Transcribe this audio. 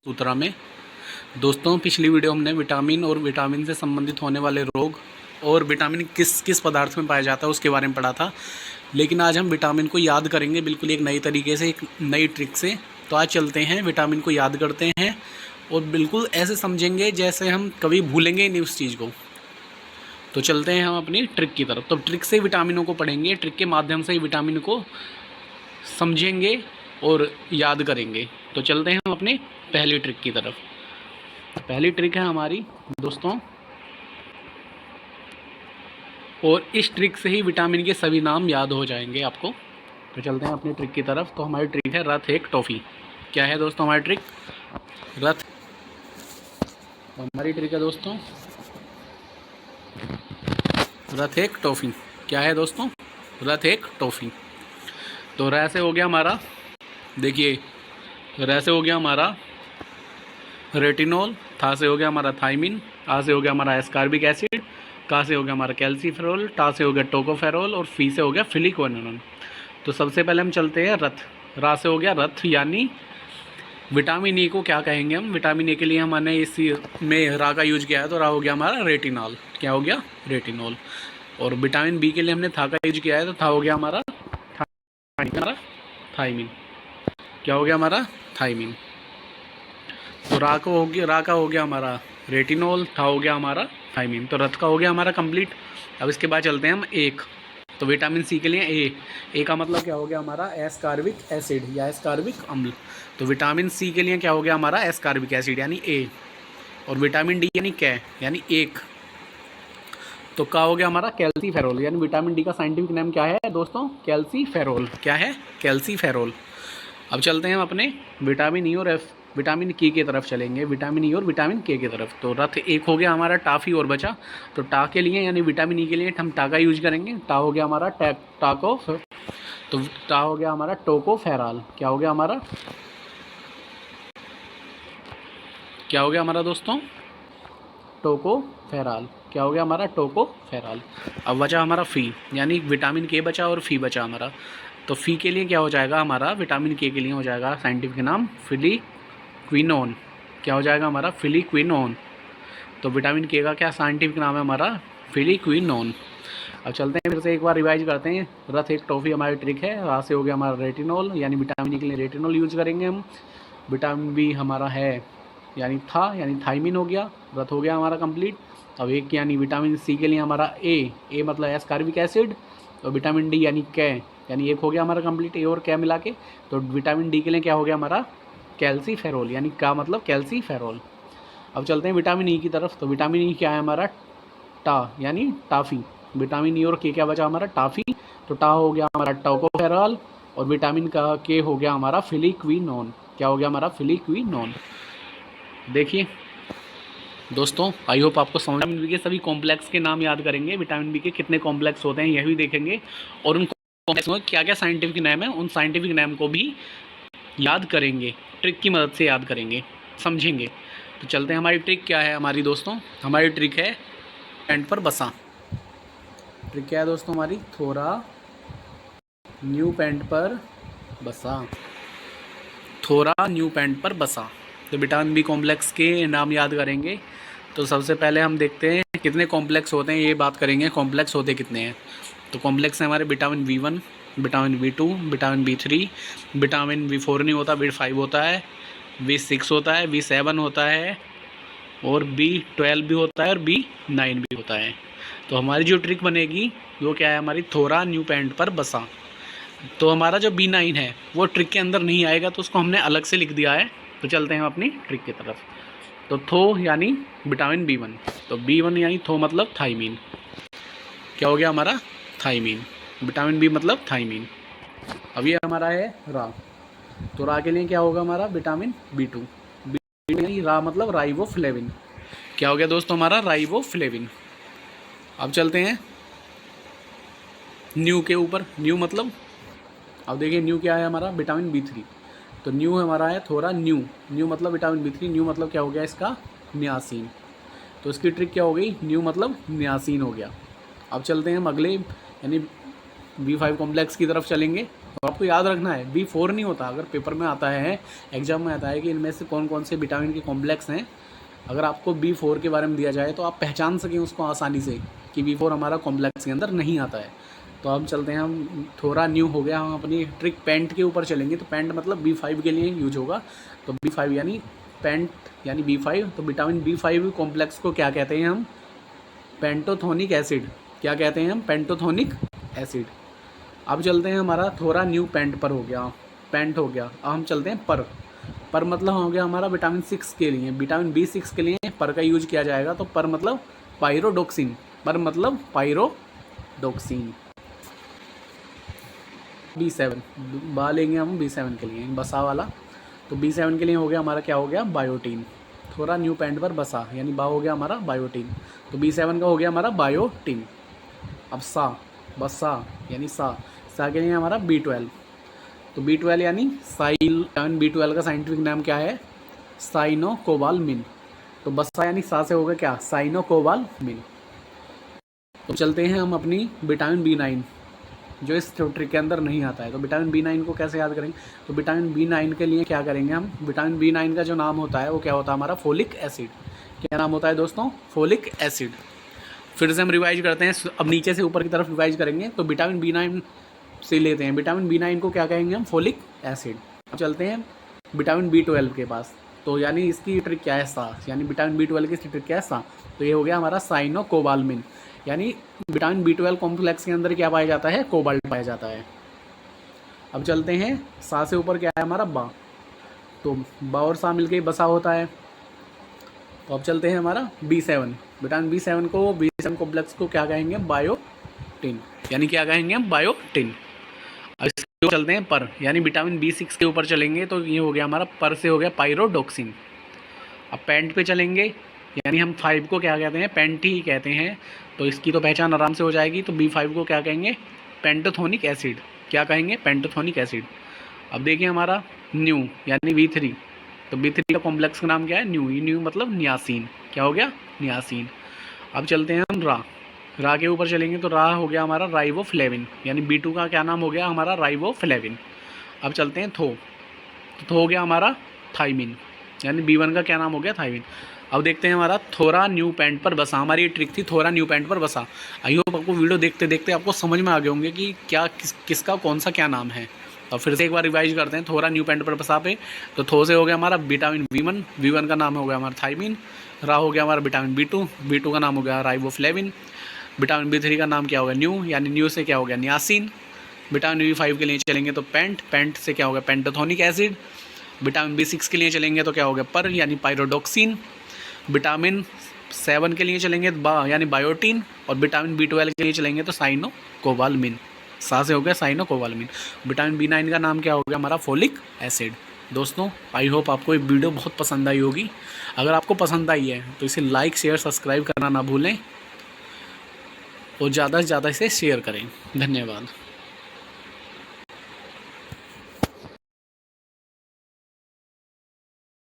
सूत्रा में। दोस्तों, पिछली वीडियो हमने विटामिन और विटामिन से संबंधित होने वाले रोग और विटामिन किस किस पदार्थ में पाया जाता है उसके बारे में पढ़ा था। लेकिन आज हम विटामिन को याद करेंगे बिल्कुल एक नई तरीके से, एक नई ट्रिक से। तो आज चलते हैं, विटामिन को याद करते हैं और बिल्कुल ऐसे समझेंगे जैसे हम कभी भूलेंगे ही नहीं उस चीज़ को। तो चलते हैं हम अपनी ट्रिक की तरफ। तो ट्रिक से विटामिनों को पढ़ेंगे, ट्रिक के माध्यम से ही विटामिन को समझेंगे और याद करेंगे। तो चलते हैं हम अपनी पहली ट्रिक की तरफ। पहली ट्रिक है हमारी दोस्तों, और इस ट्रिक से ही विटामिन के सभी नाम याद हो जाएंगे आपको। तो चलते हैं अपनी ट्रिक की तरफ। तो हमारी ट्रिक है रथ एक टॉफ़ी। क्या है दोस्तों हमारी ट्रिक? रथ। तो हमारी ट्रिक है दोस्तों रथ एक टॉफ़ी। क्या है दोस्तों? रथ एक टॉफ़ी। तो र से हो गया हमारा, देखिए र से हो गया हमारा रेटिनॉल, था से हो गया हमारा थायमिन, आ से हो गया हमारा एस्कॉर्बिक एसिड, का से हो गया हमारा कैल्सीफेरॉल, टा से हो गया टोकोफेरॉल और फी से हो गया फिलिकोनिनोन। तो सबसे पहले हम चलते हैं रथ। रा से हो गया रथ, यानी विटामिन ई को क्या कहेंगे हम? विटामिन ई के लिए हमने इस में रा का यूज किया है, तो रा हो गया हमारा रेटिनॉल। क्या हो गया? रेटिनॉल। और विटामिन बी के लिए हमने था का यूज किया है, तो था हो गया हमारा थायमिन। क्या हो गया हमारा? थायमिन। तो रा का हो गया हमारा रेटिनॉल, था हो गया हमारा थायमिन। तो रथ का हो गया हमारा कंप्लीट। अब इसके बाद चलते हैं हम एक। तो विटामिन सी के लिए ए का मतलब क्या हो गया हमारा? एस्कॉर्बिक एसिड या एस्कॉर्बिक अम्ल। तो विटामिन सी के लिए क्या हो गया हमारा? एस्कॉर्बिक एसिड यानी ए। और विटामिन डी यानी कै यानी एक। तो का हो गया हमारा? कैल्सीफेरॉल। यानी विटामिन डी का साइंटिफिक नेम क्या है दोस्तों? कैल्सीफेरॉल। क्या है? कैल्सीफेरॉल। अब चलते हैं हम अपने विटामिन ई और विटामिन के की तरफ चलेंगे। विटामिन ई और विटामिन के की तरफ। तो रथ एक हो गया हमारा, टाफी और बचा। तो टा के लिए यानी विटामिन ई के लिए हम टा का यूज करेंगे। टा हो गया हमारा टाको। तो टा हो गया हमारा टोकोफेरॉल। क्या हो गया हमारा? क्या हो गया हमारा दोस्तों? टोकोफेरॉल। क्या हो गया हमारा? टोकोफेरॉल। अब बचा हमारा फी, यानी विटामिन के बचा और फी बचा हमारा। तो फी के लिए क्या हो जाएगा हमारा? विटामिन के लिए हो जाएगा साइंटिफिक नाम फिलिक्विनोन। क्या हो जाएगा हमारा? फिलिक्विनोन। तो विटामिन के का क्या साइंटिफिक नाम है हमारा? फिलिक्विनोन। अब चलते हैं फिर से एक बार रिवाइज करते हैं। रथ एक टॉफ़ी हमारी ट्रिक है। रा से हो गया हमारा रेटिनॉल, यानी विटामिन ई के लिए रेटिनॉल यूज करेंगे हम। विटामिन बी हमारा है यानी था, यानी थायमिन हो गया। रथ हो गया हमारा कंप्लीट। अब एक यानी विटामिन सी के लिए हमारा ए मतलब एस्कॉर्बिक एसिड। और विटामिन डी यानी कै, यानी एक हो गया हमारा कंप्लीट, ए और कै मिला के। तो विटामिन डी के लिए क्या हो गया हमारा? कैल्सीफेरॉल, यानी का मतलब कैल्सीफेरॉल। अब चलते हैं विटामिन ई की तरफ। तो विटामिन ई क्या है हमारा? टा यानी टाफ़ी। विटामिन ई और के क्या बचा हमारा? टाफ़ी। तो टा हो गया हमारा टोकोफेरॉल और विटामिन का के हो गया हमारा फिलिक्विनोन। क्या हो गया हमारा? फिलिक्विनोन। देखिए दोस्तों, आई होप आपको समझ। विटामिन बी के सभी कॉम्प्लेक्स के नाम याद करेंगे। विटामिन बी के कितने कॉम्प्लेक्स होते हैं यह भी देखेंगे, और उन कॉम्प्लेक्स में क्या क्या साइंटिफिक नेम है, उन साइंटिफिक नेम को भी याद करेंगे। ट्रिक की मदद से याद करेंगे, समझेंगे। तो चलते हैं, हमारी ट्रिक क्या है हमारी दोस्तों? हमारी ट्रिक है पैंट पर बसा। ट्रिक क्या है दोस्तों हमारी? थोड़ा न्यू पैंट पर बसा। थोड़ा न्यू पैंट पर बसा। तो विटामिन बी कॉम्प्लेक्स के नाम याद करेंगे। तो सबसे पहले हम देखते हैं कितने कॉम्प्लेक्स होते हैं, ये बात करेंगे कॉम्प्लेक्स होते कितने हैं। तो कॉम्प्लेक्स हैं हमारे vitamin B1, vitamin B2, vitamin B3, vitamin B4 नहीं होता, B5 होता है, B6 होता है, B7 होता है और B12 भी होता है और B9 भी होता है। तो हमारी जो ट्रिक बनेगी वो क्या है हमारी? थोड़ा न्यू पैंट पर बसा। तो हमारा जो B9 है वो ट्रिक के अंदर नहीं आएगा, तो उसको हमने अलग से लिख दिया है। तो चलते हैं अपनी ट्रिक की तरफ। तो थो यानी विटामिन B1। तो B1 यानी थो मतलब थायमीन। क्या हो गया हमारा? थायमीन। विटामिन बी मतलब थायमीन। अब ये हमारा है रा। तो रा के लिए क्या होगा हमारा? Vitamin B2। यानी रा मतलब राइबोफ्लेविन। क्या हो गया दोस्तों हमारा? राइबोफ्लेविन। अब चलते हैं न्यू के ऊपर। न्यू मतलब, अब देखिए न्यू क्या है हमारा? Vitamin B3। तो न्यू हमारा है थोड़ा न्यू मतलब विटामिन B3। न्यू मतलब क्या हो गया इसका? नियासिन। तो इसकी ट्रिक क्या हो गई? न्यू मतलब नियासिन हो गया। अब चलते हैं हम अगले यानी B5 कॉम्प्लेक्स की तरफ चलेंगे। और आपको याद रखना है B4 नहीं होता। अगर पेपर में आता है, एग्जाम में आता है कि इनमें से कौन कौन से विटामिन के कॉम्प्लेक्स हैं, अगर आपको B4 के बारे में दिया जाए तो आप पहचान सकें उसको आसानी से कि B4 हमारा कॉम्प्लेक्स के अंदर नहीं आता है। तो अब चलते हैं, हम थोड़ा न्यू हो गया, हम अपनी ट्रिक पेंट के ऊपर चलेंगे। तो पेंट मतलब B5 के लिए यूज होगा। तो B5 यानी पेंट यानी B5। तो विटामिन B5 कॉम्प्लेक्स को क्या कहते हैं हम? पेंटोथोनिक एसिड। क्या कहते हैं हम? पेंटोथोनिक एसिड। अब चलते हैं, हमारा थोड़ा न्यू पेंट पर हो गया, पेंट हो गया। अब हम चलते हैं पर मतलब हो गया हमारा विटामिन 6 के लिए, विटामिन B6 के लिए पर का यूज किया जाएगा। तो पर मतलब पायरोडोक्सिन, पर मतलब पायरोडोक्सिन। B7 बा लेंगे हम B7 के लिए, बसा वाला। तो B7 के लिए हो गया हमारा, क्या हो गया? बायोटीन। थोड़ा न्यू पेंट पर बसा यानी बा हो गया हमारा बायोटीन। तो B7 का हो गया हमारा बायोटीन। अब बसा यानी सा के लिए हमारा B12। तो B12 यानी B12 का साइंटिफिक नाम क्या है? साइनोकोबालमिन। तो बसा यानी सा से होगा क्या? साइनोकोबालमिन। तो चलते हैं हम अपनी विटामिन B9, जो इस ट्रिक के अंदर नहीं आता है। तो विटामिन B9 को कैसे याद करेंगे? तो विटामिन B9 के लिए क्या करेंगे हम? विटामिन B9 का जो नाम होता है वो क्या होता है हमारा? Folic acid. क्या नाम होता है दोस्तों? Folic acid. फिर से हम रिवाइज करते हैं, अब नीचे से ऊपर की तरफ रिवाइज करेंगे। तो विटामिन B9 से लेते हैं, विटामिन B9 को क्या कहेंगे हम? Folic acid. अब चलते हैं विटामिन B12 के पास। तो यानी इसकी ट्रिक क्या है? सा। यानी विटामिन B12 की ट्रिक क्या है? सा। तो ये हो गया हमारा साइनोकोबालमिन। यानी विटामिन B12 कॉम्प्लेक्स के अंदर क्या पाया जाता है? कोबाल्ट पाया जाता है। अब चलते हैं, सा से ऊपर क्या है हमारा? बा। तो बा और सा मिलके बसा होता है। तो अब चलते हैं हमारा B7, विटामिन B7 को, B7 कॉम्प्लेक्स को क्या कहेंगे? बायोटिन। यानी क्या कहेंगे हम? बायोटिन। अब इसके ऊपर चलते हैं पर, यानी विटामिन B6 के ऊपर चलेंगे। तो ये हो गया हमारा, पर से हो गया पायरोडोक्सिन। अब पेंट पे चलेंगे, यानी हम 5 को क्या कहते हैं? पेंट ही कहते हैं। तो इसकी तो पहचान आराम से हो जाएगी। तो B5 को क्या कहेंगे? पेंटोथोनिक एसिड। क्या कहेंगे? पेंटोथोनिक एसिड। अब देखिए हमारा न्यू यानी B3। तो B3 का कॉम्प्लेक्स का नाम क्या है? न्यू मतलब नियासिन। क्या हो गया? नियासिन। अब चलते हैं हम रा के ऊपर चलेंगे। तो रा हो गया हमारा राइबोफ्लेविन। यानी B2 का क्या नाम हो गया हमारा? राइबोफ्लेविन। अब चलते हैं तो थो हो गया हमारा थाइमिन। यानी B1 का क्या नाम हो गया? थाइमिन। अब देखते हैं हमारा थोड़ा न्यू पेंट पर बसा। हमारी ये ट्रिक थी, थोड़ा न्यू पेंट पर बसा। आई होप आपको वीडियो देखते देखते आपको समझ में आ गए होंगे कि क्या किसका कौन सा क्या नाम है। और फिर से एक बार रिवाइज करते हैं, थोड़ा न्यू पेंट पर बसा पे। तो थो से हो गया हमारा विटामिन B1 का नाम हो गया हमारा थाइमिन। रा हो गया हमारा विटामिन B2 का नाम हो गया राइबोफ्लेविन। विटामिन B3 का नाम क्या होगा? न्यू, यानी न्यू से क्या हो गया? नियासिन। विटामिन B5 के लिए चलेंगे तो पेंट से क्या होगा? पेंटोथोनिक एसिड। विटामिन B6 के लिए चलेंगे तो क्या हो गया? पर यानी पायरोडोक्सिन। विटामिन 7 के लिए चलेंगे तो बा यानी बायोटीन। और विटामिन B12 के लिए चलेंगे तो साइनोकोबालमिन। सा से हो गया साइनोकोबालमिन। विटामिन B9 का नाम क्या हो गया हमारा? Folic acid. दोस्तों आई होप आपको ये वीडियो बहुत पसंद आई होगी। अगर आपको पसंद आई है तो इसे लाइक शेयर सब्सक्राइब करना ना भूलें और ज़्यादा से ज़्यादा इसे शेयर करें। धन्यवाद।